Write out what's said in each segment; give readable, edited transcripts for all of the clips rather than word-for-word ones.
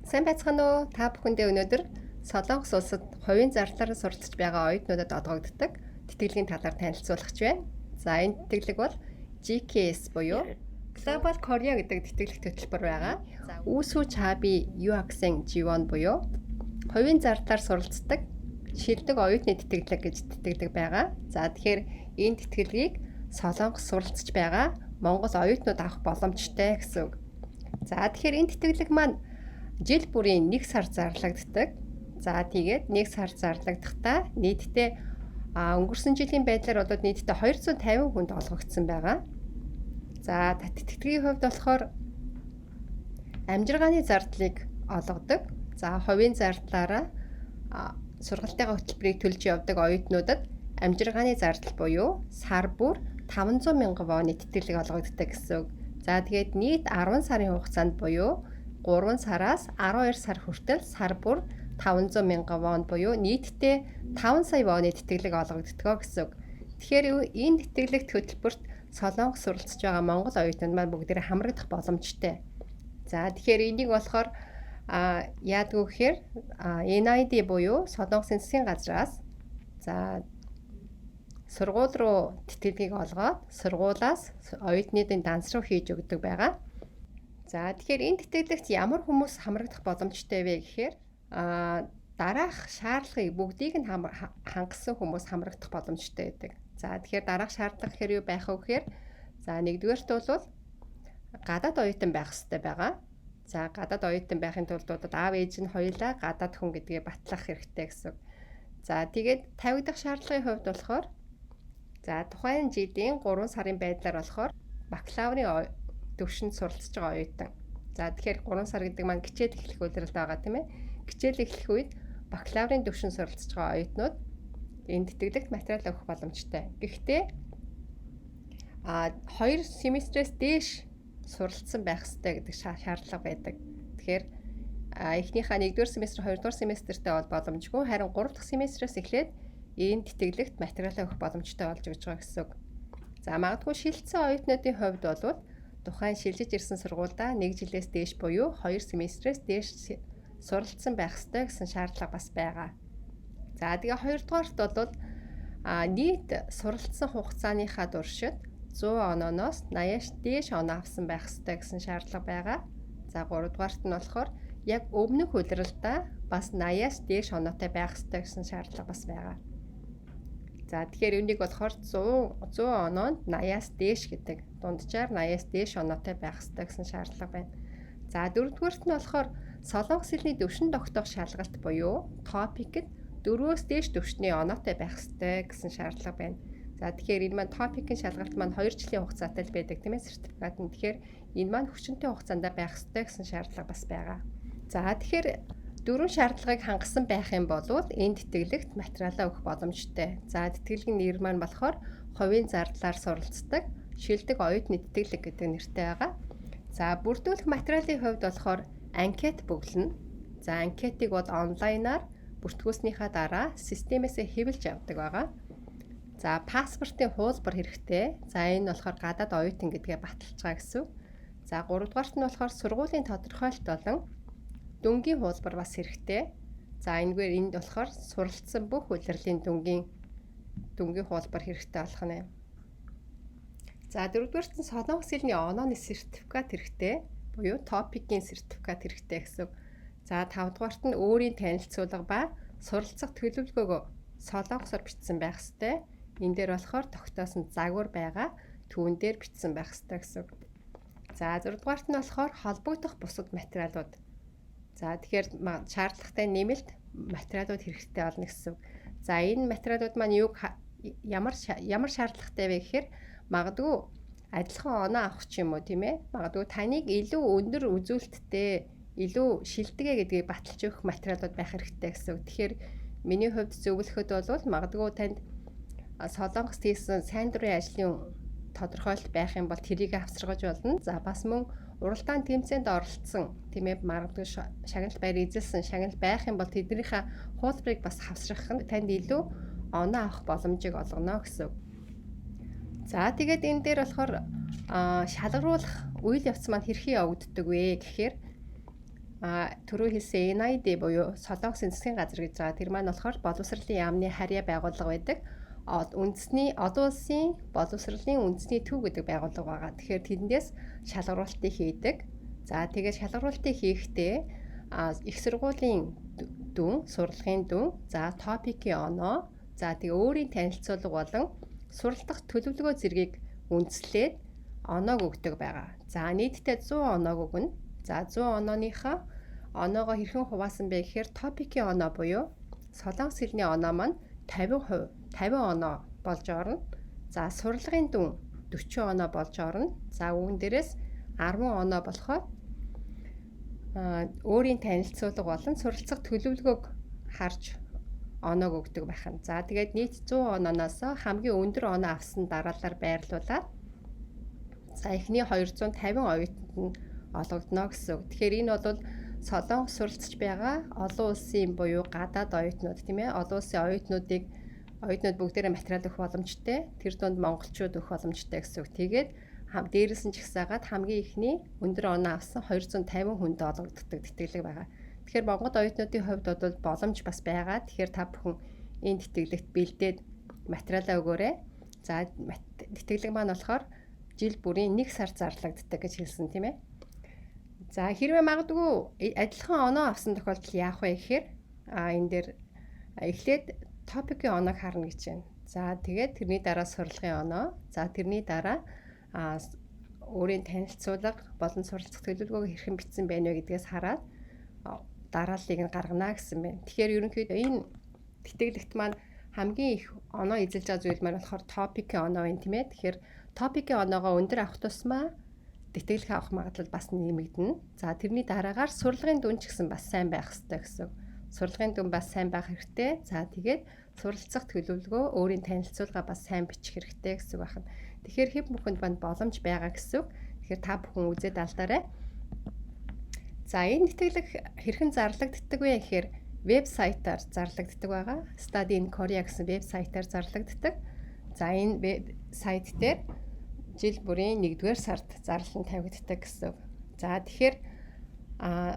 Сайн байцгаана уу? Та бүхэндээ өнөөдөр Солонгос улсад хувийн зарлалаар суралцж байгаа оюутнуудад олгогддог тэтгэлгийн талаар танилцуулах байна. За энэ тэтгэлэг бол GKS буюу Global Korea гэдэг тэтгэлэг хөтөлбөр байгаа. Үүсүү Чаби UAXN G1 буюу хувийн зарлалаар суралцдаг шилдэг оюутны тэтгэлэг гэж тэтгэлэг байгаа. За тэгэхээр энэ тэтгэлгийг Солонгос суралцж байгаа Монгол оюутнууд авах боломжтой гэсэн үг. За тэгэхээр энэ тэтгэлэг маань жил бүрийн 1 сар зарлагддаг. За тэгээд 1 сар зарлагдахдаа нийтдээ өнгөрсөн жилийн байдлаар бол нийтдээ 250 хүнд олгогдсон байгаа. За тэтгэлгийн хувьд болохоор амжиргааны зардлыг олгодог. За хувийн зардлаараа сургалтынхаа хөтөлбөрийг төлж явдаг оюутнуудад амжиргааны зардал буюу сар бүр 500 мянган вон тэтгэлэг олгогддог гэсэн үг. За тэгээд нийт 10 сарын хугацаанд буюу 3 сараас 12 сар хүртэл сар бүр 500 мянган вон буюу нийтдээ 5 сая воны тэтгэлэг олгогддог гэсэн үг. Тэгэхээр энэ тэтгэлэгт хөтөлбөрт Солонгос суралцж байгаа монгол оюутнууд маань бүгдээрээ хамрагдах боломжтой. За тэгэхээр энийг болохоор яадгүй гэхээр NID буюу Солонгосын засгийн газраас за сургууль руу тэтгэлгийг олгоод сургуулаас оюутнуудын данс руу хийж өгдөг байгаа. За тэгэхээр энэ тэтгэлэгт ямар хүмүүс хамрагдах боломжтой вэ гэхээр дараах шаардлагыг бүгдийг нь хангасан хүмүүс хамрагдах боломжтой байдаг. За тэгэхээр дараах шаардлага гэхээр юу байх вэ гэхээр за нэгдүгээрт бол гадаад оюутан байх хэрэгтэй байгаа. За гадаад оюутан байхын тулд аав ээж нь хоёулаа гадаад хүн гэдгээ батлах хэрэгтэй гэсэн. За тэгээд тавигдах шаардлагын хувьд болохоор за тухайн жилийн 3 сарын байдлаар болохоор бакалаврын төвшөнд суралцж байгаа оюутан. За тэгэхээр 3 сар гэдэг маань хичээл эхлэх үеэрл байгаа тийм ээ. Хичээл эхлэх үед бакалаврын төвшөнд суралцж байгаа оюутнууд энэ тэтгэлэгт материал авах боломжтой. Гэхдээ 2 семестрээс дээш суралцсан байх ёстой гэдэг шаардлага байдаг. Тэгэхээр эхнийхээ 1-р семестр, 2-р семестртээ бол боломжгүй, харин 3 дахь семестрээс эхлээд энэ тэтгэлэгт материал авах боломжтой болж өгч байгаа гэсэн үг. За магадгүй шилжсэн оюутнуудын хувьд бол тухайн шилжиж ирсэн сургуульдаа 1 жилээс дээш буюу 2 семестрээс дээш суралцсан байх ёстой гэсэн шаардлага бас байгаа. За тэгээ хоёрдугаарт бол нийт суралцсан хугацааныхаа туршид 100 онооноос 80-аас дээш оноо авсан байх ёстой гэсэн шаардлага байгаа. За гуравдугаарт нь болохоор яг өмнөх улиралдаа бас 80-аас дээш оноотой байх ёстой гэсэн шаардлага бас байгаа. За тэгэхээр энийг болохоор 100 оноонд 80-аас дээш гэдэг дунджаар 80-аас дээш оноотой байх ёстой гэсэн шаардлага байна. За дөрөвдүгээрт нь болохоор солонгос хэлний төвшин тогтоох шалгалт буюу TOEIC-д 4-өөс дээш төвшний оноотой байх ёстой гэсэн шаардлага байна. За тэгэхээр энэ маань TOEIC-ийн шалгалт маань 2 жилийн хугацаатай л байдаг тийм ээ сертификат нь. Тэгэхээр энэ маань хүчинтэй хугацаанд байх ёстой гэсэн шаардлага бас байгаа. За тэгэхээр 4 шаардлагыг хангасан байх юм бол энэ тэтгэлэгт материалаа өгөх боломжтой. За тэтгэлгийн нэр маань болохоор хувийн зардлаар суралцдаг шилдэг оюутны тэтгэлэг гэдэг нэртэй байгаа. За бүрдүүлэх материалын хувьд болохоор анкет бүглэнэ. За анкетыг бол онлайнаар бүртгүүлснийхаа дараа системээс хэвлэж авдаг байгаа. За паспортын хуулбар хэрэгтэй. За энэ болохоор гадаад оюутан гэдгээ баталж байгаа гэсэн. За гуравдугаарт нь болохоор сургуулийн тодорхойлт болон дүнгийн хуулбар бас хэрэгтэй. За энэгээр энд болохоор суралцсан бүх улирлын дүнгийн хуулбар хэрэгтэй болох нь. За дөрөвдүгээрт нь солонгос хэлний онооны сертификат хэрэгтэй. Буюу TOEIC-ийн сертификат хэрэгтэй гэсэн. За тавдугаарт нь өөрийн танилцуулга ба суралцах төлөвлөгөөгөө солонгосоор бичсэн байх ёстой. Энэ дээр болохоор тогтоосон загвар байгаа түүн дээр бичсэн байх ёстой гэсэн. За 6-дугаарт нь болохоор холбогдох бусад материалууд. За тэгэхээр шаардлагатай нэмэлт материалууд хэрэгтэй болно гэсэн. За энэ материалууд маань ямар шаардлагатай вэ гэхээр магадгүй адилхан оноо авах ч юм уу тийм ээ. Магадгүй таныг илүү өндөр үзүүлэлттэй, илүү шилдэгэ гэдгийг баталж өгөх материалууд байх хэрэгтэй гэсэн. Тэгэхээр миний хувьд зөвлөхөд бол магадгүй танд солонгост хийсэн сайн дурын ажлын тодорхойлт байх юм бол тэрийг авсаргаж болно. За бас мөн уралдаан тэмцээнд оролцсон тийм ээ магадгүй шагналт баяр эзэлсэн шагнал байх юм бол тэднийхээ хуулбарыг бас хавсрах нь танд илүү оноо авах боломжийг олгоно гэсэн. За тэгээд энэ дээр болохоор шалгаруулах үйл явц маань хэрхэн явагддаг вэ гэхээр түрүү хэлсэн NID буюу Солонгосын засгийн газар гэж байгаа. Тэр маань болохоор боловсролын яамны харьяа байгууллага байдаг. Үндэсний олон улсын боловсролын үндэсний төв гэдэг байгууллага байгаа. Тэгэхээр тэндээс шалгаруулалтыг хийдэг. За тэгээд шалгаруулалтыг хийхдээ их сургуулийн дүн, сурлагын дүн, за топикийн оноо, за тэгээ өөрийн танилцуулга болон суралцах төлөвлөгөө зэргийг үндэслээд оноог өгдөг байгаа. За нийтдээ 100 оноог өгнө. За 100 онооныхаа оноогоо хэрхэн хуваасан бэ гэхээр топикийн оноо буюу солонгос хэлний оноо маань 50%, 50 оноо болж орно. За сурлагын дүн 40 оноо болж орно. За үүн дээрээс 10 оноо болохоор өөрийн танилцуулга болон суралцах төлөвлөгөөг харж оноог өгдөг байна. За тэгээд нийт 100 онооноос хамгийн өндөр оноо авсан дараалал байрлуулаад за эхний 250 оюутанд нь олгогдно гэсэн үг. Тэгэхээр энэ бол Солонгос суралцж байгаа олон улсын буюу гадаад оюутнууд тийм ээ. Олон улсын оюутнууд бүгдээрээ материал өгөх боломжтой. Тэр донд монголчууд өгөх боломжтой гэсэн үг. Тэгээд дээрээс нь ч ихсаагаад хамгийн ихний өндөр оноо авсан 250 хүнд олгогддог тэтгэлэг байгаа. Тэгэхээр Монгол оюутнуудын хувьд бол боломж бас байгаа. Тэгэхээр та бүхэн энэ тэтгэлэгт бэлдээд материалаа өгөөрэй. За тэтгэлэг маань болохоор жил бүрийн 1 сар зарлагддаг гэж хэлсэн тийм ээ. За хэрвээ магадгүй адилхан оноо авсан тохиолдолд яах вэ гэхээр энэ дээр эхлээд топикийн оноог харна гэж байна. За тэгээд тэрний дараа сурлагын оноо, за тэрний дараа өөрийн танилцуулга болон суралцах төлөвлөгөөг хэрхэн бичсэн байна вэ гэдгээс хараад дарааллыг нь гаргана гэсэн байна. Тэгэхээр ерөнхийдөө энэ тэтгэлэгт маань хамгийн их оноо эзэлж байгаа зүйл маань болохоор топикийн оноо байна тийм ээ. Тэгэхээр топикийн оноогоо өндөр авах тусмаа тэтгэлэг авах магадлал бас нэмэгдэнэ. За тэрний дараагаар сурлагын дүн ч гэсэн бас сайн байх хэрэгтэй гэсэн. Сурлагын дүн бас сайн байх хэрэгтэй. За тэгээд суралцах төлөвлөгөө, өөрийн танилцуулга бас сайн бичих хэрэгтэй гэсэн байна. Тэгэхээр хэв бүхэнд банд боломж байгаа гэсэн. Тэгэхээр та бүхэн үзээд алдаарай. За энэ тэтгэлэг хэрхэн зарлагддаг вэ гэхээр вебсайтаар зарлагддаг байгаа. Study in Korea гэсэн вебсайтаар зарлагддаг. За энэ вебсайт дээр жил бүрийн 1-р сард зарлан тавигддаг гэсэн. За тэгэхээр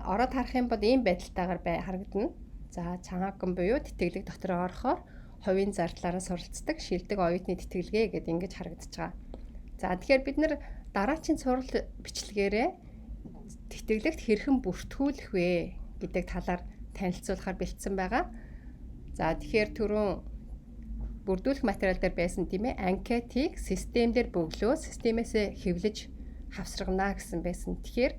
ороод харах юм бол ийм байдалтайгаар харагдана. За цаахан буюу тэтгэлэг дотор орохоор хувийн зарлалаараа суралцдаг шилдэг оюутны тэтгэлгээ гэдэг ингэж харагдаж байгаа. За тэгэхээр бид нэр дараачийн сурал бичлэгээрээ тэтгэлэгт хэрхэн бүртгүүлэх вэ гэдэг талаар танилцуулахаар бэлдсэн байгаа. За тэгэхээр түрүүн бүрдүүлэх материал дээр байсан тийм ээ, анкетыг системээр бөглөө системээс хэвлэж хавсрагна гэсэн байсан. Тэгэхээр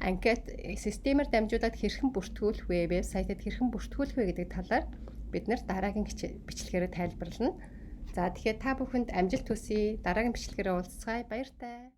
анкет системээр дамжуулаад хэрхэн бүртгүүлэх вэ, вебсайтад хэрхэн бүртгүүлэх вэ гэдэг талаар бид нэр дараагийн бичлэгээр тайлбарлана. За тэгэхээр та бүхэнд амжилт хүсье. Дараагийн бичлэгээр уулзцгаая. Баяртай.